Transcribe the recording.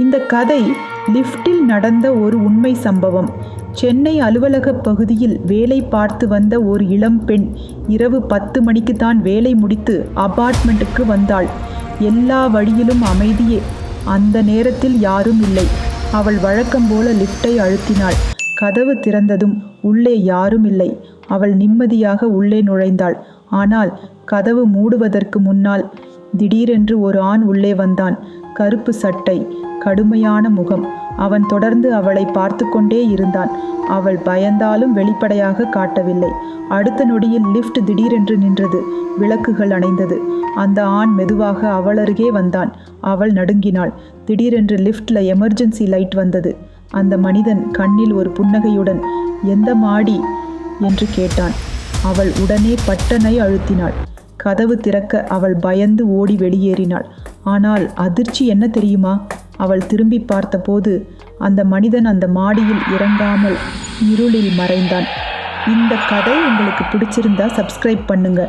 இந்த கதை லிஃப்டில் நடந்த ஒரு உண்மை சம்பவம். சென்னை அலுவலக பகுதியில் வேலை பார்த்து வந்த ஒரு இளம் பெண் இரவு 10 மணிக்கு தான் வேலை முடித்து அபார்ட்மெண்ட்டுக்கு வந்தாள். எல்லா வழியிலும் அமைதியே. அந்த நேரத்தில் யாரும் இல்லை. அவள் வழக்கம் போல லிஃப்டை அழுத்தினாள். கதவு திறந்ததும் உள்ளே யாரும் இல்லை. அவள் நிம்மதியாக உள்ளே நுழைந்தாள். ஆனால் கதவு மூடுவதற்கு முன்னால் திடீரென்று ஒரு ஆண் உள்ளே வந்தான். கருப்பு சட்டை, கடுமையான முகம். அவன் தொடர்ந்து அவளை பார்த்து கொண்டே இருந்தான். அவள் பயந்தாலும் வெளிப்படையாக காட்டவில்லை. அடுத்த நொடியில் லிஃப்ட் திடீரென்று நின்றது. விளக்குகள் அணைந்தது. அந்த ஆண் மெதுவாக அவள் அருகே வந்தான். அவள் நடுங்கினாள். திடீரென்று லிஃப்ட்ல எமர்ஜென்சி லைட் வந்தது. அந்த மனிதன் கண்ணில் ஒரு புன்னகையுடன், "எந்த மாடி?" என்று கேட்டான். அவள் உடனே பட்டனை அழுத்தினாள். கதவு திறக்க அவள் பயந்து ஓடி வெளியேறினாள். ஆனால் அதிர்ச்சி என்ன தெரியுமா? அவள் திரும்பி பார்த்தபோது அந்த மனிதன் அந்த மாடியில் இறங்காமல் இருளில் மறைந்தான். இந்த கதை உங்களுக்கு பிடிச்சிருந்தா சப்ஸ்கிரைப் பண்ணுங்க.